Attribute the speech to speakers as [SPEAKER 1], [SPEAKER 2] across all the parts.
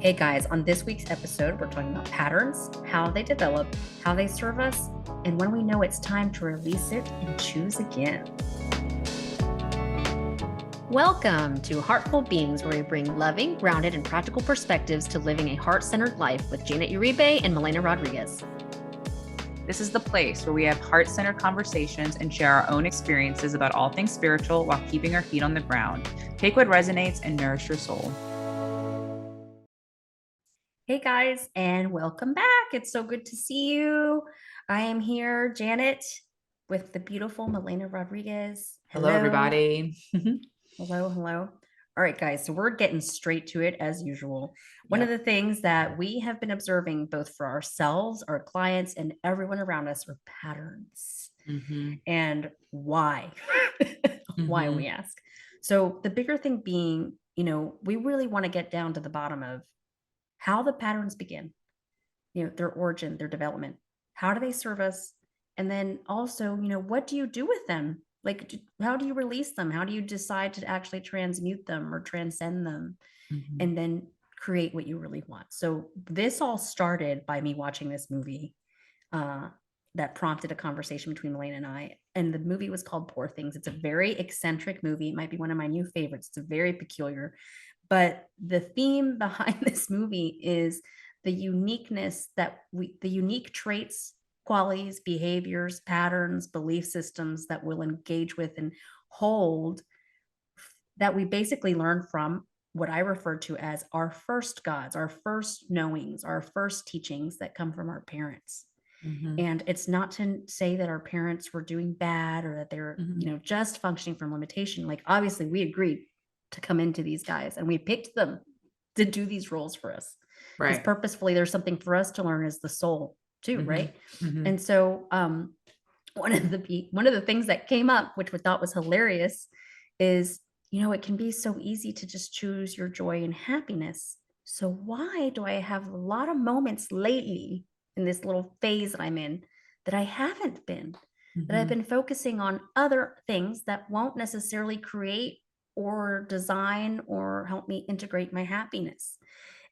[SPEAKER 1] Hey guys, on this week's episode, we're talking about patterns, how they develop, how they serve us, and when we know it's time to release it and choose again. Welcome to Heartful Beings, where we bring loving, grounded, and practical perspectives to living a heart-centered life with Janet Uribe and Milena Rodriguez.
[SPEAKER 2] This is the place where we have heart-centered conversations and share our own experiences about all things spiritual while keeping our feet on the ground. Take what resonates and nourish your soul.
[SPEAKER 1] Hey guys, and welcome back. It's so good to see you. I am here, Janet, with the beautiful Milena Rodriguez.
[SPEAKER 2] Hello everybody.
[SPEAKER 1] Hello. All right, guys, so we're getting straight to it as usual. One of the things that we have been observing both for ourselves, our clients, and everyone around us are patterns. And why? Why, we ask. So the bigger thing being, we really want to get down to the bottom of how the patterns begin, their origin, their development. How do they serve us? And then also, what do you do with them? Like, how do you release them? How do you decide to actually transmute them or transcend them and then create what you really want? So this all started by me watching this movie that prompted a conversation between Milena and I. And the movie was called Poor Things. It's a very eccentric movie. It might be one of my new favorites. It's a very peculiar. But the theme behind this movie is the uniqueness the unique traits, qualities, behaviors, patterns, belief systems that we'll engage with and hold that we basically learn from what I refer to as our first gods, our first knowings, our first teachings that come from our parents. And it's not to say that our parents were doing bad or that they're, just functioning from limitation. Like, obviously we agreed to come into these guys and we picked them to do these roles for us. Because purposefully there's something for us to learn as the soul too, right? And so one of the things that came up, which we thought was hilarious, is it can be so easy to just choose your joy and happiness. So why do I have a lot of moments lately in this little phase that I'm in that I haven't been, that I've been focusing on other things that won't necessarily create or design or help me integrate my happiness?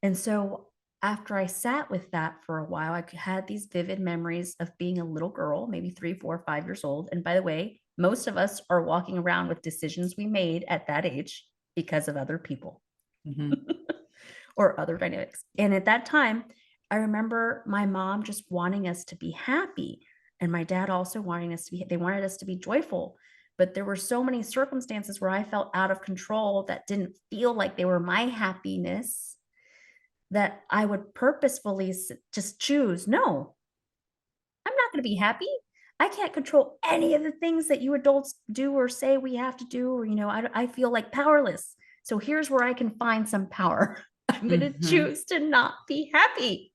[SPEAKER 1] And so after I sat with that for a while, I had these vivid memories of being a little girl, maybe 3, 4, 5 years old. And by the way, most of us are walking around with decisions we made at that age because of other people or other dynamics. And at that time, I remember my mom just wanting us to be happy. And my dad also they wanted us to be joyful. But there were so many circumstances where I felt out of control that didn't feel like they were my happiness, that I would purposefully just choose, no, I'm not going to be happy. I can't control any of the things that you adults do or say we have to do, or, I feel like powerless. So here's where I can find some power. I'm going to choose to not be happy.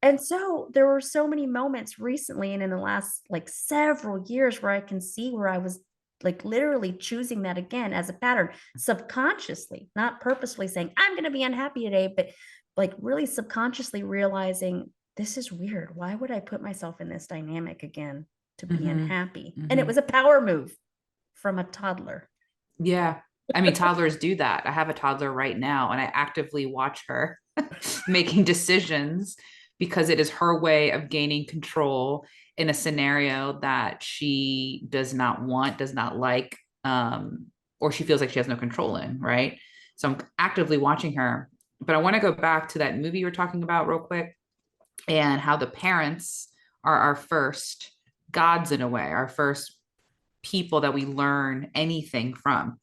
[SPEAKER 1] And so there were so many moments recently and in the last several years where I can see where I was literally choosing that again as a pattern, subconsciously, not purposefully saying, I'm going to be unhappy today, but really subconsciously realizing, this is weird. Why would I put myself in this dynamic again to be unhappy? And it was a power move from a toddler.
[SPEAKER 2] Yeah. I mean, toddlers do that. I have a toddler right now, and I actively watch her making decisions because it is her way of gaining control in a scenario that she does not want, does not like, or she feels like she has no control in, right? So I'm actively watching her. But I want to go back to that movie you were talking about real quick, and how the parents are our first gods in a way, our first people that we learn anything from,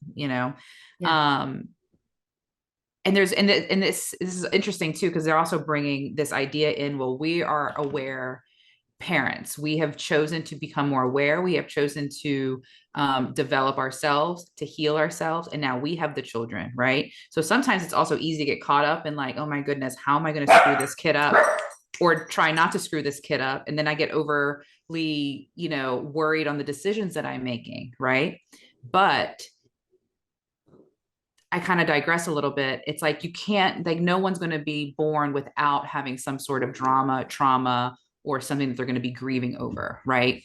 [SPEAKER 2] and this is interesting too, because they're also bringing this idea in. Well, we are aware parents. We have chosen to become more aware. We have chosen to develop ourselves, to heal ourselves, and now we have the children, right? So sometimes it's also easy to get caught up in oh my goodness, how am I going to screw this kid up? Or try not to screw this kid up. And then I get overly, worried on the decisions that I'm making, right? But I kind of digress a little bit. It's you can't, no one's going to be born without having some sort of trauma, or something that they're going to be grieving over, right?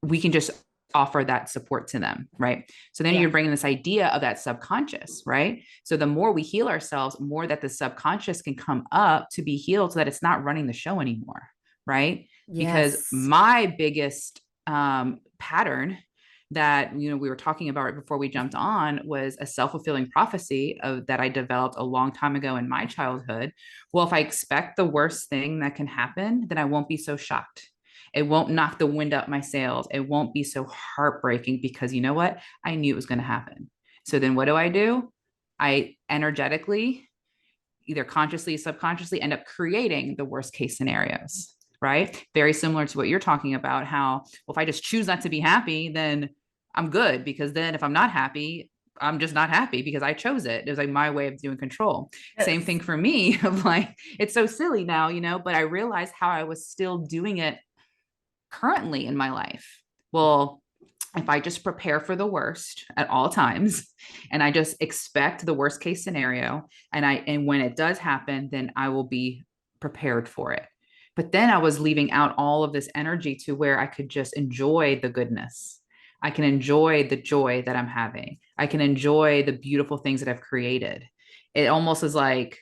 [SPEAKER 2] We can just offer that support to them, right? So then
[SPEAKER 1] Yeah.
[SPEAKER 2] you're bringing this idea of that subconscious, right? So the more we heal ourselves, more that the subconscious can come up to be healed so that it's not running the show anymore, right? Because
[SPEAKER 1] Yes.
[SPEAKER 2] my biggest pattern that we were talking about right before we jumped on was a self-fulfilling prophecy of that I developed a long time ago in my childhood. Well, if I expect the worst thing that can happen, then I won't be so shocked. It won't knock the wind up my sails. It won't be so heartbreaking because you know what? I knew it was going to happen. So then what do? I energetically, either consciously, subconsciously, end up creating the worst case scenarios, right? Very similar to what you're talking about, how, well, if I just choose not to be happy, then I'm good. Because then if I'm not happy, I'm just not happy because I chose it. It was like my way of doing control. Same thing
[SPEAKER 1] Yes.
[SPEAKER 2] for me of like, it's so silly now, but I realized how I was still doing it currently in my life. Well, if I just prepare for the worst at all times and I just expect the worst case scenario and when it does happen, then I will be prepared for it. But then I was leaving out all of this energy to where I could just enjoy the goodness. I can enjoy the joy that I'm having. I can enjoy the beautiful things that I've created. It almost is like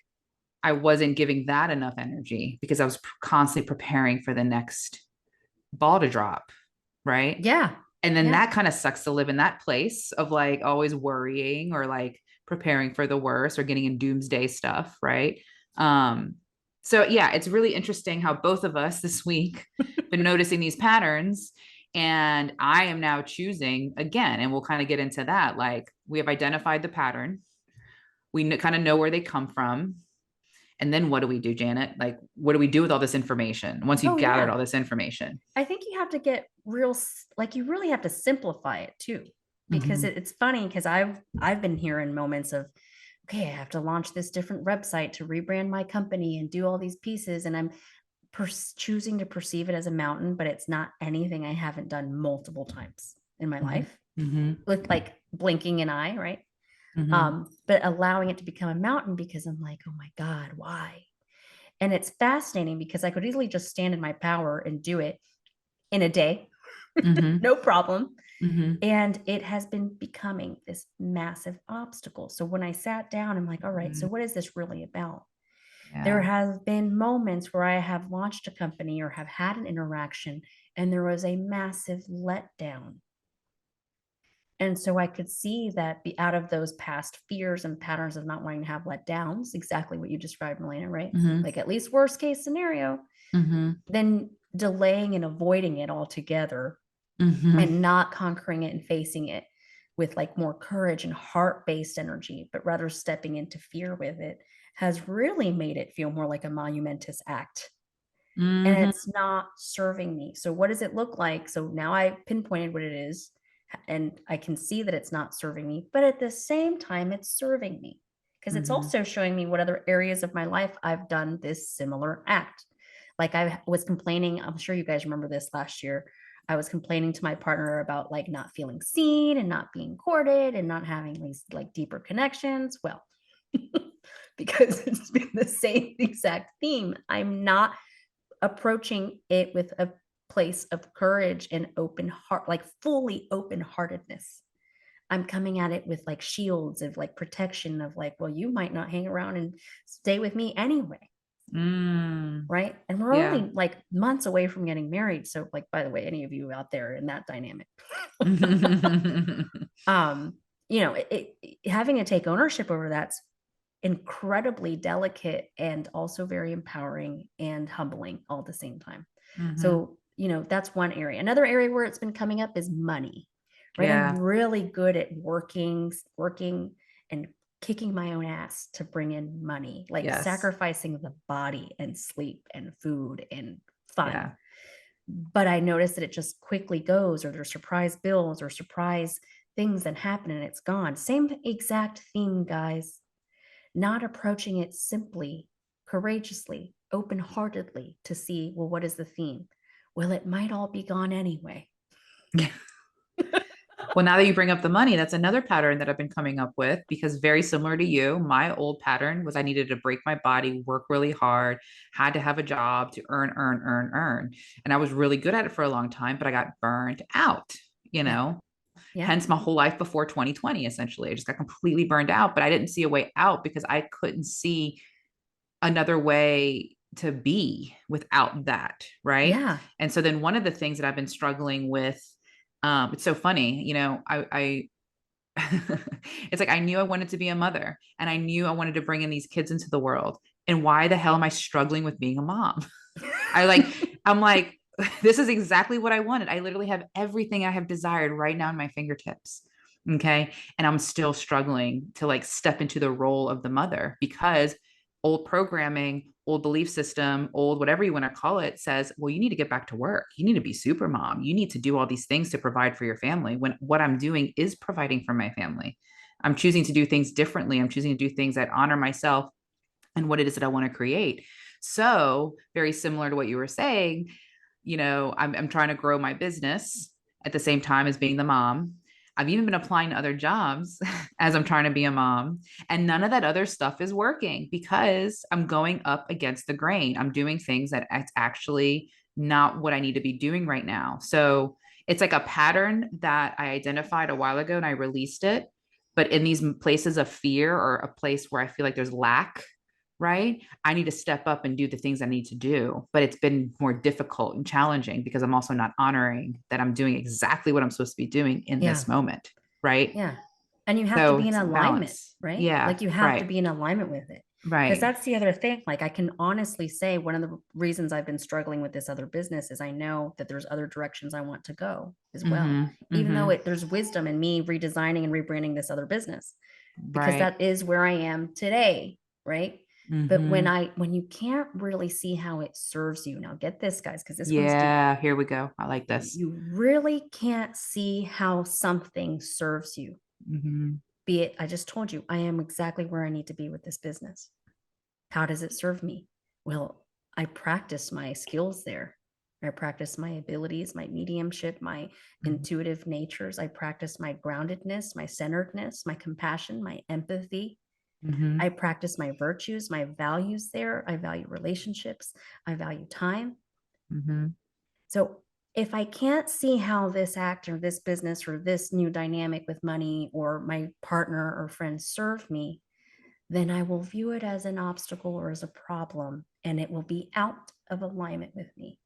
[SPEAKER 2] I wasn't giving that enough energy because I was constantly preparing for the next ball to drop, right?
[SPEAKER 1] Yeah.
[SPEAKER 2] And then
[SPEAKER 1] Yeah.
[SPEAKER 2] that kind of sucks to live in that place of like always worrying or like preparing for the worst or getting in doomsday stuff, right? Um, so yeah, it's really interesting how both of us this week been noticing these patterns. And I am now choosing again, and we'll kind of get into that. Like we have identified the pattern, we kind of know where they come from. And then what do we do, Janet? Like, what do we do with all this information once you've
[SPEAKER 1] Oh,
[SPEAKER 2] gathered
[SPEAKER 1] yeah.
[SPEAKER 2] all this information?
[SPEAKER 1] I think you have to get like you really have to simplify it too, because
[SPEAKER 2] Mm-hmm.
[SPEAKER 1] it's funny because I've been here in moments of, okay, I have to launch this different website to rebrand my company and do all these pieces, and I'm choosing to perceive it as a mountain, but it's not anything I haven't done multiple times in my
[SPEAKER 2] Mm-hmm.
[SPEAKER 1] life
[SPEAKER 2] Mm-hmm.
[SPEAKER 1] with like blinking an eye, right?
[SPEAKER 2] Mm-hmm.
[SPEAKER 1] But allowing it to become a mountain because I'm like, oh my God, why? And it's fascinating because I could easily just stand in my power and do it in a day,
[SPEAKER 2] Mm-hmm.
[SPEAKER 1] no problem.
[SPEAKER 2] Mm-hmm.
[SPEAKER 1] And it has been becoming this massive obstacle. So when I sat down, I'm like, all right,
[SPEAKER 2] Mm-hmm.
[SPEAKER 1] so what is this really about? There
[SPEAKER 2] Yeah.
[SPEAKER 1] have been moments where I have launched a company or have had an interaction, and there was a massive letdown. And so I could see that out of those past fears and patterns of not wanting to have letdowns, exactly what you described, Melina, right?
[SPEAKER 2] Mm-hmm.
[SPEAKER 1] Like at least worst case scenario,
[SPEAKER 2] Mm-hmm.
[SPEAKER 1] then delaying and avoiding it altogether
[SPEAKER 2] Mm-hmm.
[SPEAKER 1] and not conquering it and facing it with like more courage and heart-based energy, but rather stepping into fear with it has really made it feel more like a monumentous act. And
[SPEAKER 2] Mm-hmm.
[SPEAKER 1] it's not serving me. So what does it look like? So now I pinpointed what it is and I can see that it's not serving me, but at the same time it's serving me because it's
[SPEAKER 2] Mm-hmm.
[SPEAKER 1] also showing me what other areas of my life I've done this similar act. Like I was complaining, I'm sure you guys remember this last year. I was complaining to my partner about like not feeling seen and not being courted and not having these like deeper connections. Well, because it's been the same exact theme. I'm not approaching it with a place of courage and open heart, like fully open heartedness. I'm coming at it with like shields of like protection of like, well, you might not hang around and stay with me anyway.
[SPEAKER 2] Mm.
[SPEAKER 1] Right. And we're
[SPEAKER 2] Yeah.
[SPEAKER 1] only like months away from getting married. So, like, by the way, any of you out there in that dynamic, um, having to take ownership over that's incredibly delicate and also very empowering and humbling all at the same time.
[SPEAKER 2] Mm-hmm.
[SPEAKER 1] So, that's one area. Another area where it's been coming up is money, right? I'm
[SPEAKER 2] Yeah.
[SPEAKER 1] really good at working and kicking my own ass to bring in money, like
[SPEAKER 2] Yes.
[SPEAKER 1] sacrificing the body and sleep and food and fun.
[SPEAKER 2] Yeah.
[SPEAKER 1] But I notice that it just quickly goes, or there's surprise bills or surprise things that happen and it's gone. Same exact theme, guys, not approaching it simply, courageously, open heartedly to see, well, what is the theme? Well, it might all be gone anyway.
[SPEAKER 2] Well, now that you bring up the money, that's another pattern that I've been coming up with because very similar to you, my old pattern was I needed to break my body, work really hard, had to have a job to earn, earn, earn, earn. And I was really good at it for a long time, but I got burned out. you
[SPEAKER 1] Yeah.
[SPEAKER 2] know,
[SPEAKER 1] Yeah.
[SPEAKER 2] hence my whole life before 2020, essentially. I just got completely burned out, but I didn't see a way out because I couldn't see another way to be without that. Right.
[SPEAKER 1] Yeah.
[SPEAKER 2] And so then one of the things that I've been struggling with, it's so funny, it's like I knew I wanted to be a mother and I knew I wanted to bring in these kids into the world. And why the hell am I struggling with being a mom? I'm like, this is exactly what I wanted. I literally have everything I have desired right now in my fingertips. Okay. And I'm still struggling to like step into the role of the mother because old programming, old belief system, old whatever you want to call it says, well, you need to get back to work. You need to be super mom. You need to do all these things to provide for your family when what I'm doing is providing for my family. I'm choosing to do things differently. I'm choosing to do things that honor myself and what it is that I want to create. So, very similar to what you were saying, I'm trying to grow my business at the same time as being the mom. I've even been applying to other jobs as I'm trying to be a mom. And none of that other stuff is working because I'm going up against the grain. I'm doing things that it's actually not what I need to be doing right now. So it's like a pattern that I identified a while ago and I released it. But in these places of fear or a place where I feel like there's lack, right? I need to step up and do the things I need to do. But it's been more difficult and challenging because I'm also not honoring that I'm doing exactly what I'm supposed to be doing in
[SPEAKER 1] Yeah.
[SPEAKER 2] this moment, right?
[SPEAKER 1] Yeah. And you have to
[SPEAKER 2] So
[SPEAKER 1] be in
[SPEAKER 2] it's a
[SPEAKER 1] alignment,
[SPEAKER 2] balance.
[SPEAKER 1] right?
[SPEAKER 2] Yeah,
[SPEAKER 1] Like you have to
[SPEAKER 2] right,
[SPEAKER 1] be in alignment with it. Because
[SPEAKER 2] right.
[SPEAKER 1] that's the other thing. Like I can honestly say one of the reasons I've been struggling with this other business is I know that there's other directions I want to go as well.
[SPEAKER 2] Mm-hmm.
[SPEAKER 1] Even though
[SPEAKER 2] Mm-hmm.
[SPEAKER 1] there's wisdom in me redesigning and rebranding this other business, because
[SPEAKER 2] Right.
[SPEAKER 1] that is where I am today, right? But
[SPEAKER 2] Mm-hmm.
[SPEAKER 1] when you can't really see how it serves you, now get this, guys, because this one's deep.
[SPEAKER 2] Yeah, here we go. I like this.
[SPEAKER 1] You really can't see how something serves you.
[SPEAKER 2] Mm-hmm.
[SPEAKER 1] Be it, I just told you, I am exactly where I need to be with this business. How does it serve me? Well, I practice my skills there. I practice my abilities, my mediumship, my intuitive natures. I practice my groundedness, my centeredness, my compassion, my empathy.
[SPEAKER 2] Mm-hmm.
[SPEAKER 1] I practice my virtues, my values there. I value relationships. I value time.
[SPEAKER 2] Mm-hmm.
[SPEAKER 1] So if I can't see how this act or this business or this new dynamic with money or my partner or friends serve me, then I will view it as an obstacle or as a problem, and it will be out of alignment with me.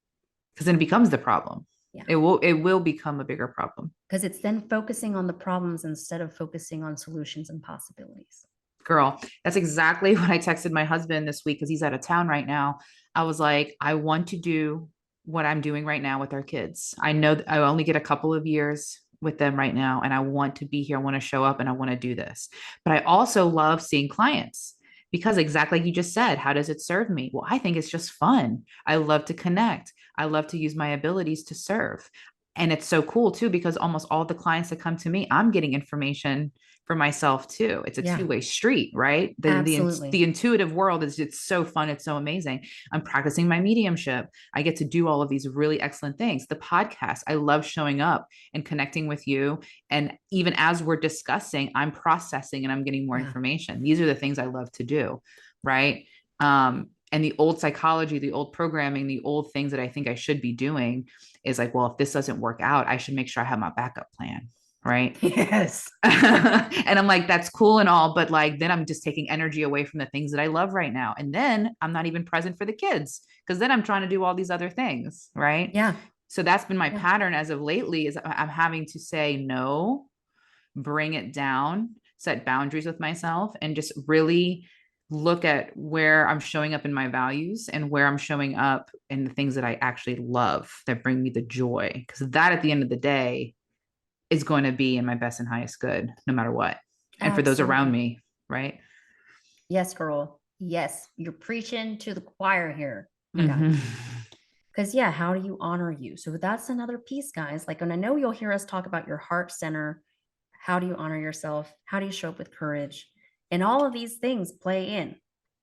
[SPEAKER 2] Because then it becomes the problem.
[SPEAKER 1] Yeah.
[SPEAKER 2] It will become a bigger problem.
[SPEAKER 1] Because it's then focusing on the problems instead of focusing on solutions and possibilities.
[SPEAKER 2] Girl, that's exactly what I texted my husband this week because he's out of town right now. I was like, I want to do what I'm doing right now with our kids. I know that I only get a couple of years with them right now, and I want to be here. I want to show up and I want to do this. But I also love seeing clients because, exactly like you just said, how does it serve me? Well, I think it's just fun. I love to connect, I love to use my abilities to serve. And it's so cool too, because almost all the clients that come to me, I'm getting information for myself too. It's a
[SPEAKER 1] Yeah,
[SPEAKER 2] two-way street, right? The
[SPEAKER 1] absolutely.
[SPEAKER 2] intuitive world is it's so fun, it's so amazing. I'm practicing my mediumship. I get to do all of these really excellent things. The podcast, I love showing up and connecting with you. And even as we're discussing, I'm processing and I'm getting more
[SPEAKER 1] Yeah.
[SPEAKER 2] information. These are the things I love to do, right? And the old psychology, the old programming, the old things that I think I should be doing is like, well, if this doesn't work out, I should make sure I have my backup plan, right?
[SPEAKER 1] Yes.
[SPEAKER 2] And I'm like, that's cool and all, but like, then I'm just taking energy away from the things that I love right now. And then I'm not even present for the kids because then I'm trying to do all these other things. Right.
[SPEAKER 1] Yeah.
[SPEAKER 2] So that's been my
[SPEAKER 1] Yeah.
[SPEAKER 2] pattern as of lately is I'm having to say no, bring it down, set boundaries with myself, and just really look at where I'm showing up in my values and where I'm showing up in the things that I actually love that bring me the joy. Because that at the end of the day is going to be in my best and highest good, no matter what. And for those around
[SPEAKER 1] Absolutely.
[SPEAKER 2] me, right?
[SPEAKER 1] Yes, girl. Yes. You're preaching to the choir here. Oh my God.
[SPEAKER 2] Mm-hmm.
[SPEAKER 1] Because, yeah, how do you honor you? So that's another piece, guys. Like, and I know you'll hear us talk about your heart center. How do you honor yourself? How do you show up with courage? And all of these things play in,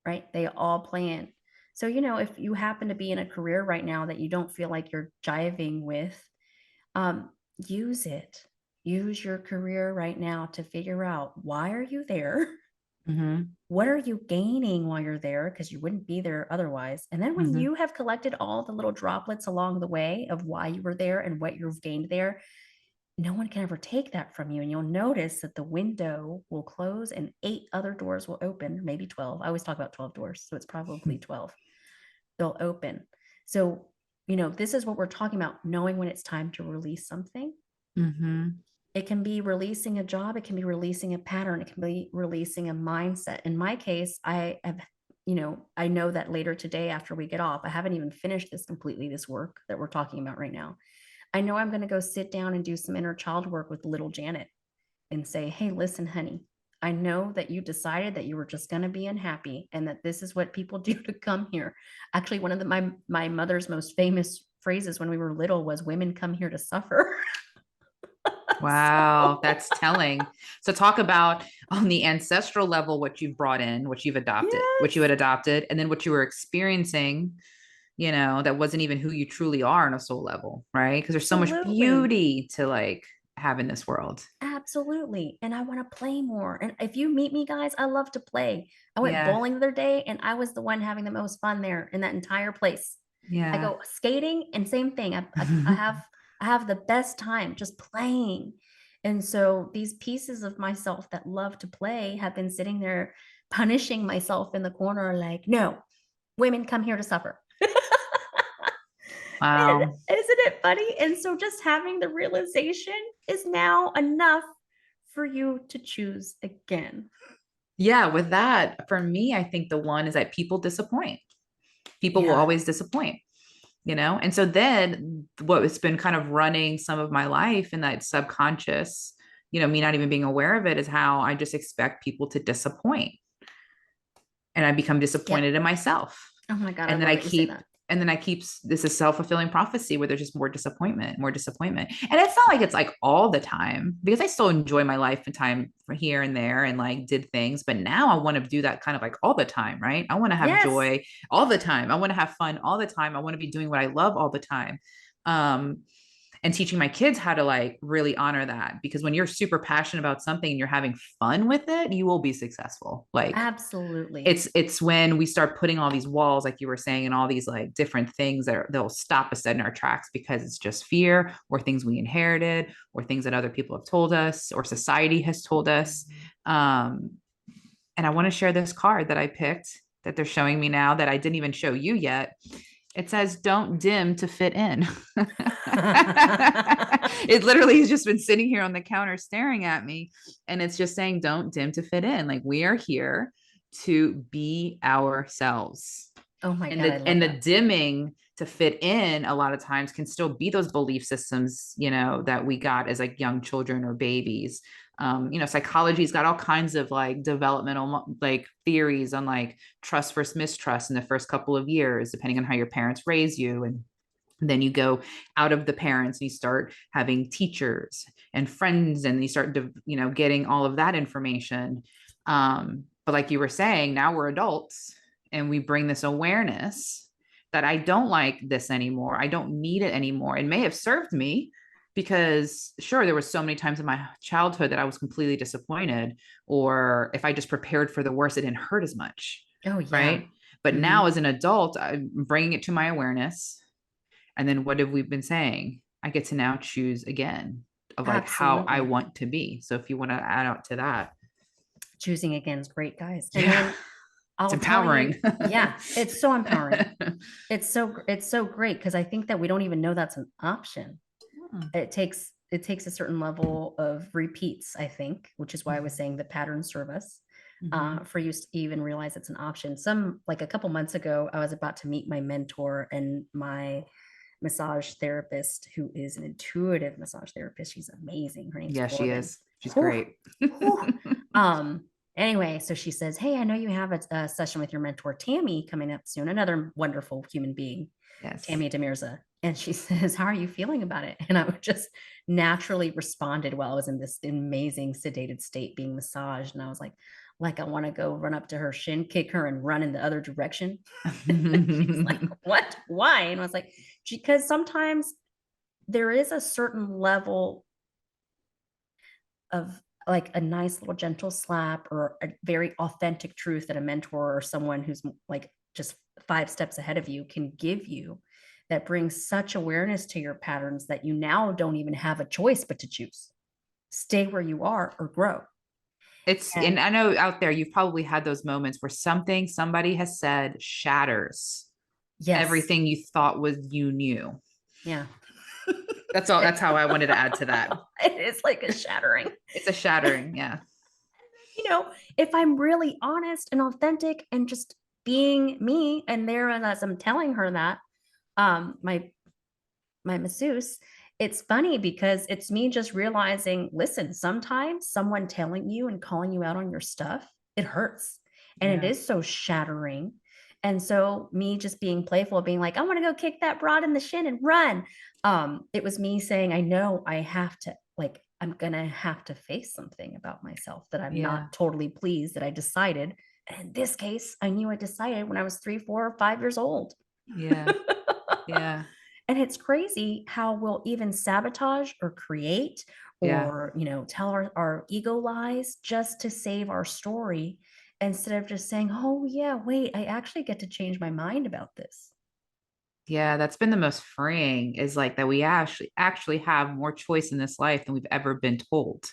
[SPEAKER 1] right? They all play in. So, if you happen to be in a career right now that you don't feel like you're jiving with, um, use it. Use your career right now to figure out why are you there?
[SPEAKER 2] Mm-hmm.
[SPEAKER 1] What are you gaining while you're there? Because you wouldn't be there otherwise. And then when
[SPEAKER 2] Mm-hmm.
[SPEAKER 1] you have collected all the little droplets along the way of why you were there and what you've gained there, no one can ever take that from you. And you'll notice that the window will close and 8 other doors will open, maybe 12. I always talk about 12 doors, so it's probably 12. They'll open. So, this is what we're talking about, knowing when it's time to release something.
[SPEAKER 2] Mm-hmm.
[SPEAKER 1] It can be releasing a job, it can be releasing a pattern, it can be releasing a mindset. In my case, I know that later today after we get off, I haven't even finished this work that we're talking about right now. I know I'm going to go sit down and do some inner child work with little Janet and say, hey, listen, honey, I know that you decided that you were just going to be unhappy and that this is what people do to come here. Actually, one of my mother's most famous phrases when we were little was, women come here to suffer.
[SPEAKER 2] Wow,
[SPEAKER 1] So,
[SPEAKER 2] that's telling. So talk about on the ancestral level what you've brought in, what you
[SPEAKER 1] yes,
[SPEAKER 2] had adopted, and then what you were experiencing, that wasn't even who you truly are on a soul level, right? Because there's so much
[SPEAKER 1] absolutely.
[SPEAKER 2] beauty to like have in this world.
[SPEAKER 1] Absolutely. And I want to play more. And if you meet me, guys, I love to play. I went
[SPEAKER 2] Yeah.
[SPEAKER 1] bowling the other day and I was the one having the most fun there in that entire place. I
[SPEAKER 2] Yeah.
[SPEAKER 1] go skating and same thing. I have the best time just playing. And so these pieces of myself that love to play have been sitting there punishing myself in the corner, like, no, women come here to suffer. And
[SPEAKER 2] Wow.
[SPEAKER 1] isn't it funny? And so just having the realization is now enough for you to choose again.
[SPEAKER 2] Yeah, with that, for me, I think the one is that people disappoint. People will
[SPEAKER 1] Yeah.
[SPEAKER 2] always disappoint, And so then what has been kind of running some of my life in that subconscious, me not even being aware of it, is how I just expect people to disappoint. And I become
[SPEAKER 1] Yep.
[SPEAKER 2] disappointed in myself.
[SPEAKER 1] Oh my God, I
[SPEAKER 2] And then
[SPEAKER 1] love
[SPEAKER 2] I
[SPEAKER 1] that you say
[SPEAKER 2] keep
[SPEAKER 1] that.
[SPEAKER 2] and then I keep this is self-fulfilling prophecy where there's just more disappointment, more disappointment. And it's not like it's like all the time because I still enjoy my life and time for here and there and like did things. But now I want to do that kind of like all the time, right? I want to have
[SPEAKER 1] Yes,
[SPEAKER 2] joy all the time. I want to have fun all the time. I want to be doing what I love all the time. Um, and teaching my kids how to like really honor that because when you're super passionate about something and you're having fun with it, you will be successful. Like
[SPEAKER 1] absolutely.
[SPEAKER 2] it's when we start putting all these walls like you were saying and all these like different things they'll stop us dead in our tracks because it's just fear or things we inherited or things that other people have told us or society has told us. And I want to share this card that I picked that they're showing me now that I didn't even show you yet. It says don't dim to fit in. It literally has just been sitting here on the counter staring at me and it's just saying don't dim to fit in. Like we are here to be ourselves.
[SPEAKER 1] Oh my
[SPEAKER 2] And
[SPEAKER 1] God, I
[SPEAKER 2] the
[SPEAKER 1] love that.
[SPEAKER 2] dimming to fit in a lot of times can still be those belief systems, that we got as like young children or babies. Psychology's got all kinds of like developmental like theories on like trust versus mistrust in the first couple of years, depending on how your parents raise you. And then you go out of the parents and you start having teachers and friends and you start getting all of that information. But like you were saying, now we're adults and we bring this awareness that I don't like this anymore, I don't need it anymore. It may have served me because sure there was so many times in my childhood that I was completely disappointed, or if I just prepared for the worst it didn't hurt as much,
[SPEAKER 1] Oh yeah.
[SPEAKER 2] right? But now
[SPEAKER 1] Hmm.
[SPEAKER 2] as an adult I'm bringing it to my awareness, and then what have we been saying? I get to now choose again of like how I
[SPEAKER 1] Absolutely.
[SPEAKER 2] want to be. So if you want to add out to that,
[SPEAKER 1] Choosing again is great, guys. And
[SPEAKER 2] yeah,
[SPEAKER 1] then
[SPEAKER 2] it's
[SPEAKER 1] I'll tell you,
[SPEAKER 2] empowering.
[SPEAKER 1] yeah, it's so empowering. It's so great because I think that we don't even know that's an option. It takes a certain level of repeats, I think, which is why I was saying the patterns serve us,
[SPEAKER 2] Mm-hmm.
[SPEAKER 1] for you to even realize it's an option. Like a couple months ago, I was about to meet my mentor and my massage therapist, who is an intuitive massage therapist. She's amazing. Her name's
[SPEAKER 2] Yeah, she
[SPEAKER 1] Morgan.
[SPEAKER 2] is. She's
[SPEAKER 1] Whew,
[SPEAKER 2] great.
[SPEAKER 1] whew. Um, anyway, so she says, hey, I know you have a session with your mentor, Tammy, coming up soon. Another wonderful human being,
[SPEAKER 2] Yes.
[SPEAKER 1] Tammy Demirza. And she says, how are you feeling about it? And I would just naturally responded while I was in this amazing sedated state being massaged. And I was like I want to go run up to her, shin kick her, and run in the other direction. She's like, what? Why? And I was like, because sometimes there is a certain level of like a nice little gentle slap or a very authentic truth that a mentor or someone who's like just 5 steps ahead of you can give you that brings such awareness to your patterns that you now don't even have a choice but to choose. Stay where you are or grow.
[SPEAKER 2] And
[SPEAKER 1] And
[SPEAKER 2] I know out there you've probably had those moments where something somebody has said shatters
[SPEAKER 1] yes,
[SPEAKER 2] everything you thought was you knew.
[SPEAKER 1] yeah.
[SPEAKER 2] That's all. That's how I wanted to add to that.
[SPEAKER 1] It is like a shattering.
[SPEAKER 2] It's a shattering. Yeah.
[SPEAKER 1] You know, if I'm really honest and authentic and just being me, and there as I'm telling her that, my masseuse, it's funny because it's me just realizing, listen, sometimes someone telling you and calling you out on your stuff, it hurts. And it
[SPEAKER 2] Yeah.
[SPEAKER 1] is so shattering. And so me just being playful, being like, I want to go kick that broad in the shin and run. It was me saying, I know I have to, like, I'm gonna have to face something about myself that I'm
[SPEAKER 2] Yeah.
[SPEAKER 1] not totally pleased that I decided. And in this case, I knew I decided when I was 3, 4, or 5 years old.
[SPEAKER 2] Yeah. Yeah.
[SPEAKER 1] And it's crazy how we'll even sabotage or create
[SPEAKER 2] Yeah.
[SPEAKER 1] or, tell our ego lies just to save our story instead of just saying, oh, yeah, wait, I actually get to change my mind about this.
[SPEAKER 2] Yeah, that's been the most freeing is like that we actually have more choice in this life than we've ever been told.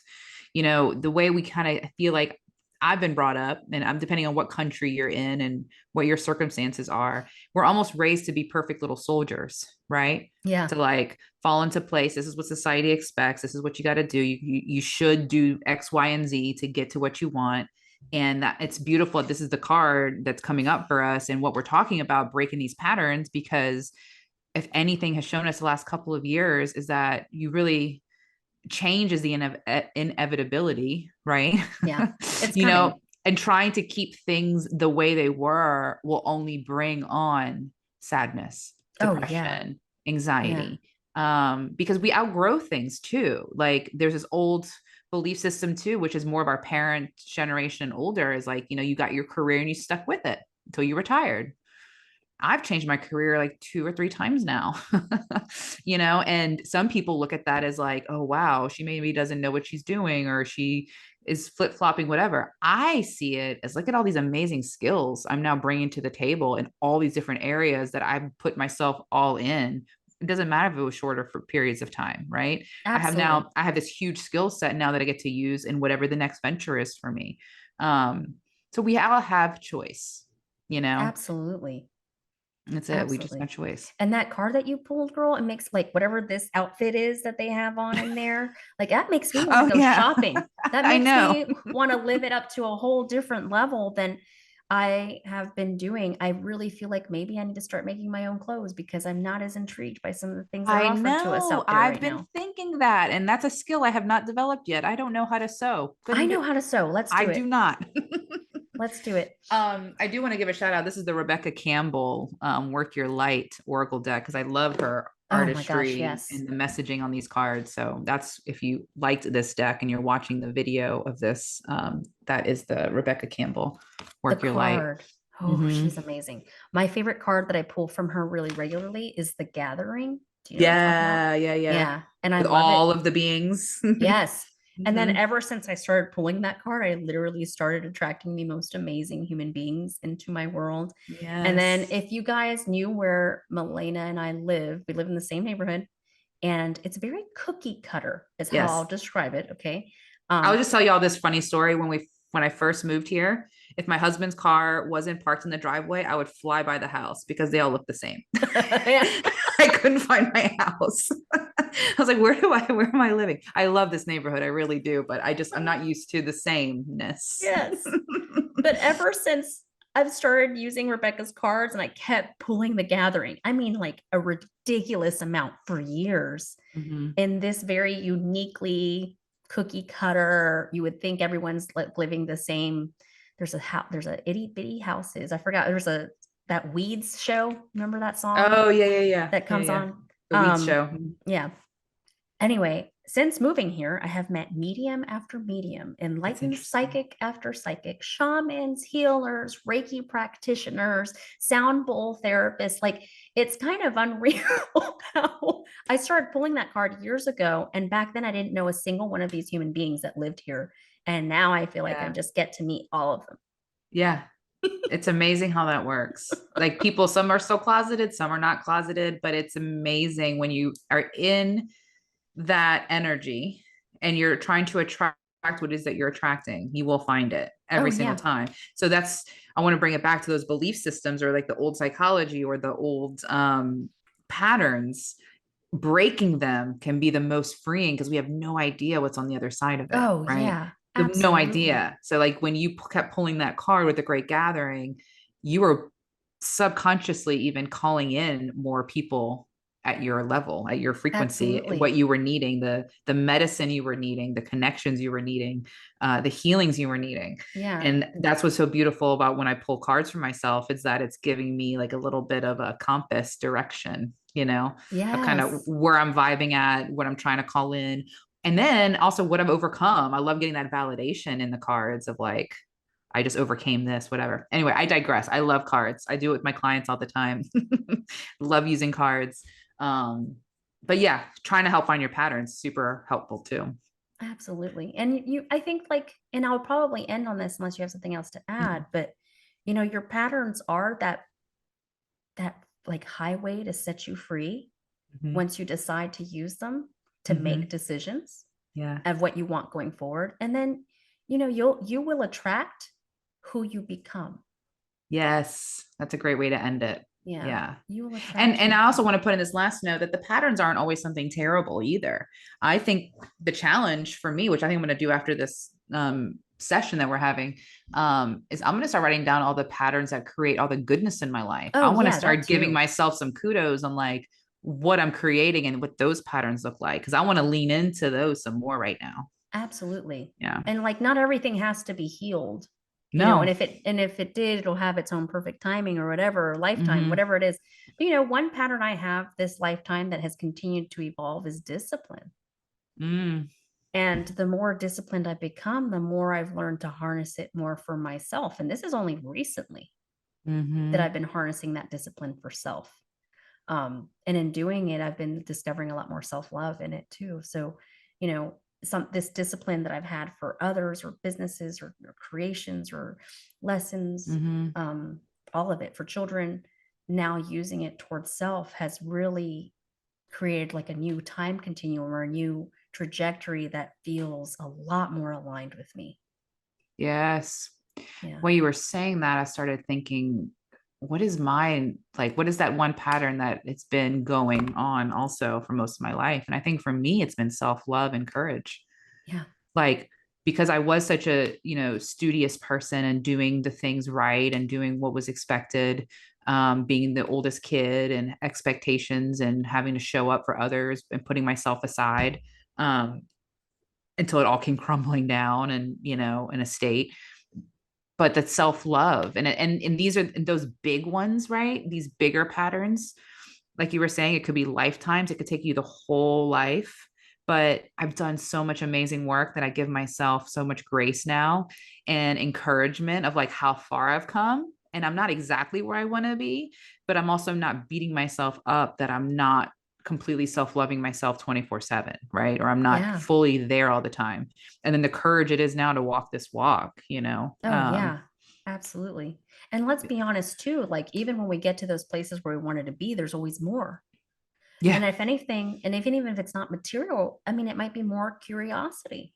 [SPEAKER 2] The way we kind of feel like I've been brought up, and I'm depending on what country you're in and what your circumstances are, we're almost raised to be perfect little soldiers, right?
[SPEAKER 1] Yeah,
[SPEAKER 2] To like fall into place. This is what society expects. This is what you got to do. You should do X, Y, and Z to get to what you want. And that it's beautiful. This is the card that's coming up for us and what we're talking about, breaking these patterns, because if anything has shown us the last couple of years is that you really change is the inevitability, right?
[SPEAKER 1] yeah, it's
[SPEAKER 2] you know,
[SPEAKER 1] coming.
[SPEAKER 2] and trying to keep things the way they were will only bring on sadness,
[SPEAKER 1] Oh, yeah,
[SPEAKER 2] depression,
[SPEAKER 1] yeah,
[SPEAKER 2] anxiety, because we outgrow things too. Like there's this old belief system too, which is more of our parent generation and older, is like, you got your career and you stuck with it until you retired. I've changed my career like 2 or 3 times now, and some people look at that as like, oh, wow, she maybe doesn't know what she's doing or she is flip flopping, whatever. I see it as look at all these amazing skills I'm now bringing to the table in all these different areas that I've put myself all in. It doesn't matter if it was shorter for periods of time, right?
[SPEAKER 1] absolutely.
[SPEAKER 2] I have this huge skill set now that I get to use in whatever the next venture is for me. Um, so we all have choice, you know.
[SPEAKER 1] Absolutely.
[SPEAKER 2] That's it. We just got
[SPEAKER 1] Absolutely.
[SPEAKER 2] choice.
[SPEAKER 1] And that card that you pulled, girl, it makes like whatever this outfit is that they have on in there, like that makes me want to
[SPEAKER 2] Oh
[SPEAKER 1] go
[SPEAKER 2] yeah.
[SPEAKER 1] shopping. That
[SPEAKER 2] I
[SPEAKER 1] makes
[SPEAKER 2] know.
[SPEAKER 1] me want to live it up to a whole different level than I have been doing. I really feel like maybe I need to start making my own clothes because I'm not as intrigued by some of the things that are
[SPEAKER 2] I
[SPEAKER 1] offered to us
[SPEAKER 2] know.
[SPEAKER 1] out there
[SPEAKER 2] I've
[SPEAKER 1] right
[SPEAKER 2] been
[SPEAKER 1] now.
[SPEAKER 2] thinking that, and that's a skill I have not developed yet. I don't know how to sew.
[SPEAKER 1] I
[SPEAKER 2] Couldn't do.
[SPEAKER 1] know how to sew. Let's
[SPEAKER 2] I
[SPEAKER 1] do
[SPEAKER 2] do
[SPEAKER 1] it.
[SPEAKER 2] not.
[SPEAKER 1] Let's do it.
[SPEAKER 2] I do want to give a shout out. This is the Rebecca Campbell Work Your Light Oracle deck because I love her
[SPEAKER 1] Oh my gosh,
[SPEAKER 2] artistry
[SPEAKER 1] yes.
[SPEAKER 2] and the messaging on these cards. So that's if you liked this deck and you're watching the video of this, that is the Rebecca Campbell
[SPEAKER 1] The
[SPEAKER 2] Work Your Light.
[SPEAKER 1] card. Oh,
[SPEAKER 2] Mm-hmm.
[SPEAKER 1] she's amazing. My favorite card that I pull from her really regularly is The Gathering. Do you know what I'm talking about?
[SPEAKER 2] Yeah, yeah, yeah.
[SPEAKER 1] Yeah. And I
[SPEAKER 2] With
[SPEAKER 1] love it.
[SPEAKER 2] all of the beings.
[SPEAKER 1] Yes. And then
[SPEAKER 2] hmm
[SPEAKER 1] ever since I started pulling that card, I literally started attracting the most amazing human beings into my world. And then
[SPEAKER 2] Yes.
[SPEAKER 1] if you guys knew where Milena and I live, we live in the same neighborhood and it's very cookie cutter is how I'll
[SPEAKER 2] Yes.
[SPEAKER 1] describe it. Okay.
[SPEAKER 2] I'll
[SPEAKER 1] Um,
[SPEAKER 2] just tell you all this funny story when I first moved here. If my husband's car wasn't parked in the driveway, I would fly by the house because they all look the same.
[SPEAKER 1] yeah.
[SPEAKER 2] I couldn't find my house. I was like, where am I living? I love this neighborhood. I really do, but I'm not used to the sameness.
[SPEAKER 1] Yes. But ever since I've started using Rebecca's cards and I kept pulling the gathering, I mean, like a ridiculous amount for years
[SPEAKER 2] hmm
[SPEAKER 1] in this very uniquely cookie cutter. You would think everyone's living the same. There's a house, there's a itty bitty houses. I forgot. There's that Weeds show. Remember that song
[SPEAKER 2] Oh yeah, yeah, yeah,
[SPEAKER 1] that
[SPEAKER 2] yeah,
[SPEAKER 1] comes
[SPEAKER 2] yeah.
[SPEAKER 1] on?
[SPEAKER 2] The Weeds show.
[SPEAKER 1] Yeah. Anyway, since moving here, I have met medium after medium,
[SPEAKER 2] That's
[SPEAKER 1] enlightened
[SPEAKER 2] interesting.
[SPEAKER 1] psychic after psychic, shamans, healers, Reiki practitioners, sound bowl therapists. Like it's kind of unreal how I started pulling that card years ago. And back then I didn't know a single one of these human beings that lived here. And now I feel like I
[SPEAKER 2] Yeah,
[SPEAKER 1] just get to meet all of them.
[SPEAKER 2] yeah. It's amazing how that works. Like people, some are so closeted, some are not closeted, but it's amazing when you are in that energy and you're trying to attract what it is that you're attracting, you will find it
[SPEAKER 1] Oh
[SPEAKER 2] every single
[SPEAKER 1] yeah.
[SPEAKER 2] time. So that's, I want to bring it back to those belief systems or like the old psychology or the old patterns. Breaking them can be the most freeing because we have no idea what's on the other side of it,
[SPEAKER 1] Oh
[SPEAKER 2] right?
[SPEAKER 1] yeah.
[SPEAKER 2] We have no
[SPEAKER 1] Absolutely.
[SPEAKER 2] idea. So like when you kept pulling that card with the great gathering, you were subconsciously even calling in more people at your level, at your frequency, what
[SPEAKER 1] Absolutely.
[SPEAKER 2] you were needing, the medicine you were needing, the connections you were needing, the healings you were needing.
[SPEAKER 1] Yeah.
[SPEAKER 2] And that's what's so beautiful about when I pull cards for myself is that it's giving me like a little bit of a compass direction, of kind of
[SPEAKER 1] Yes.
[SPEAKER 2] where I'm vibing at, what I'm trying to call in. And then also what I've overcome. I love getting that validation in the cards of like, I just overcame this, whatever. Anyway, I digress. I love cards. I do it with my clients all the time. Love using cards. Um, but yeah, trying to help find your patterns super helpful too.
[SPEAKER 1] Absolutely. And I think like, and I'll probably end on this unless you have something else to add, but your patterns are that like highway to set you free
[SPEAKER 2] Mm-hmm.
[SPEAKER 1] once you decide to use them to make
[SPEAKER 2] Mm-hmm.
[SPEAKER 1] decisions
[SPEAKER 2] Yeah.
[SPEAKER 1] of what you want going forward. And then, you will attract who you become.
[SPEAKER 2] Yes, that's a great way to end it.
[SPEAKER 1] Yeah.
[SPEAKER 2] Yeah.
[SPEAKER 1] You will
[SPEAKER 2] And
[SPEAKER 1] attract who
[SPEAKER 2] and
[SPEAKER 1] you
[SPEAKER 2] I also
[SPEAKER 1] become.
[SPEAKER 2] want to put in this last note that the patterns aren't always something terrible either. I think the challenge for me, which I think I'm going to do after this session that we're having, is I'm going to start writing down all the patterns that create all the goodness in my life. I
[SPEAKER 1] Oh
[SPEAKER 2] want to
[SPEAKER 1] yeah, that
[SPEAKER 2] start giving
[SPEAKER 1] too.
[SPEAKER 2] myself some kudos on like what I'm creating and what those patterns look like because I want to lean into those some more right now.
[SPEAKER 1] Absolutely.
[SPEAKER 2] Yeah.
[SPEAKER 1] And like not everything has to be healed, and
[SPEAKER 2] No.
[SPEAKER 1] if it did, it'll have its own perfect timing or whatever, or lifetime,
[SPEAKER 2] Mm-hmm.
[SPEAKER 1] whatever it is. But one pattern I have this lifetime that has continued to evolve is discipline.
[SPEAKER 2] Mm.
[SPEAKER 1] And the more disciplined I become, the more I've learned to harness it more for myself. And this is only recently that
[SPEAKER 2] Mm-hmm.
[SPEAKER 1] I've been harnessing that discipline for self. And in doing it, I've been discovering a lot more self-love in it too. So, some this discipline that I've had for others or businesses or creations or lessons,
[SPEAKER 2] Mm-hmm.
[SPEAKER 1] um, all of it for children, now using it towards self has really created like a new time continuum or a new trajectory that feels a lot more aligned with me.
[SPEAKER 2] Yes.
[SPEAKER 1] Yeah.
[SPEAKER 2] While you were saying that, I started thinking, what is mine? Like, what is that one pattern that it's been going on also for most of my life? And I think for me, it's been self-love and courage.
[SPEAKER 1] Yeah.
[SPEAKER 2] Like, because I was such a, studious person and doing the things right and doing what was expected, being the oldest kid and expectations and having to show up for others and putting myself aside. Um, until it all came crumbling down and in a state but that self-love and these are those big ones, right? These bigger patterns, like you were saying, it could be lifetimes, it could take you the whole life. But I've done so much amazing work that I give myself so much grace now and encouragement of like how far I've come. And I'm not exactly where I want to be, but I'm also not beating myself up that I'm not completely self-loving myself 24/7, right? Or I'm not
[SPEAKER 1] Yeah.
[SPEAKER 2] fully there all the time. And then the courage it is now to walk this walk.
[SPEAKER 1] Oh, yeah, absolutely. And let's be honest too, like even when we get to those places where we wanted to be, there's always more.
[SPEAKER 2] Yeah.
[SPEAKER 1] And if anything, and even if it's not material, I mean, it might be more curiosity,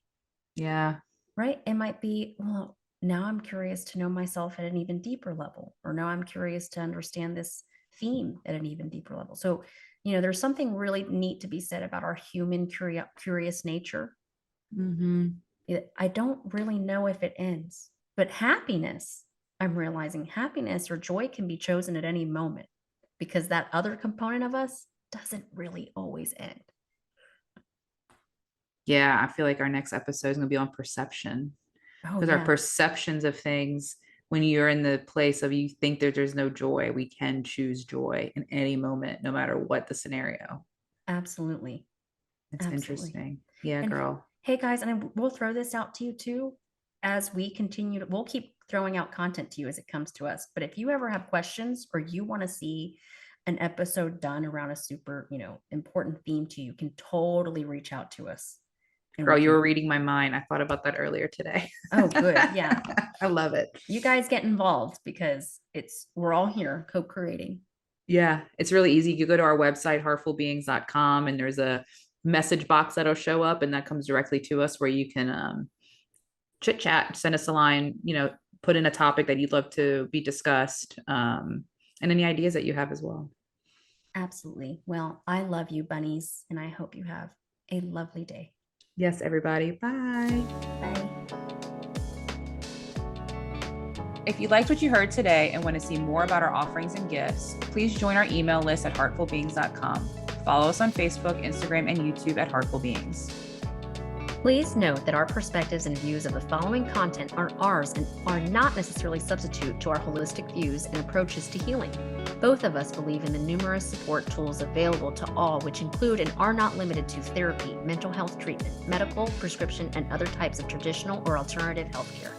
[SPEAKER 2] Yeah.
[SPEAKER 1] right? It might be, well, now I'm curious to know myself at an even deeper level, or now I'm curious to understand this theme at an even deeper level. So, there's something really neat to be said about our human curious nature.
[SPEAKER 2] Mm-hmm.
[SPEAKER 1] I don't really know if it ends, but happiness, I'm realizing happiness or joy can be chosen at any moment because that other component of us doesn't really always end.
[SPEAKER 2] Yeah, I feel like our next episode is going to be on perception
[SPEAKER 1] Oh,
[SPEAKER 2] because our
[SPEAKER 1] yeah,
[SPEAKER 2] perceptions of things, when you're in the place of you think that there's no joy, we can choose joy in any moment, no matter what the scenario.
[SPEAKER 1] absolutely.
[SPEAKER 2] It's
[SPEAKER 1] Absolutely.
[SPEAKER 2] interesting. Yeah,
[SPEAKER 1] And
[SPEAKER 2] girl.
[SPEAKER 1] hey, guys, and we'll throw this out to you too as we continue to, we'll keep throwing out content to you as it comes to us. But if you ever have questions or you want to see an episode done around a super, important theme to you, you can totally reach out to us. and
[SPEAKER 2] Girl,
[SPEAKER 1] we
[SPEAKER 2] you were
[SPEAKER 1] can.
[SPEAKER 2] reading my mind. I thought about that earlier today.
[SPEAKER 1] Oh, good. Yeah.
[SPEAKER 2] I love it.
[SPEAKER 1] You guys get involved because we're all here co-creating.
[SPEAKER 2] Yeah, it's really easy. You go to our website, heartfulbeings.com, and there's a message box that'll show up, and that comes directly to us where you can chit chat, send us a line, put in a topic that you'd love to be discussed, and any ideas that you have as well.
[SPEAKER 1] Absolutely. Well, I love you, bunnies, and I hope you have a lovely day.
[SPEAKER 2] Yes, everybody. Bye.
[SPEAKER 1] Bye.
[SPEAKER 2] If you liked what you heard today and want to see more about our offerings and gifts, please join our email list at heartfulbeings.com. Follow us on Facebook, Instagram, and YouTube at Heartful Beings.
[SPEAKER 1] Please note that our perspectives and views of the following content are ours and are not necessarily substitute to our holistic views and approaches to healing. Both of us believe in the numerous support tools available to all, which include and are not limited to therapy, mental health treatment, medical, prescription, and other types of traditional or alternative healthcare.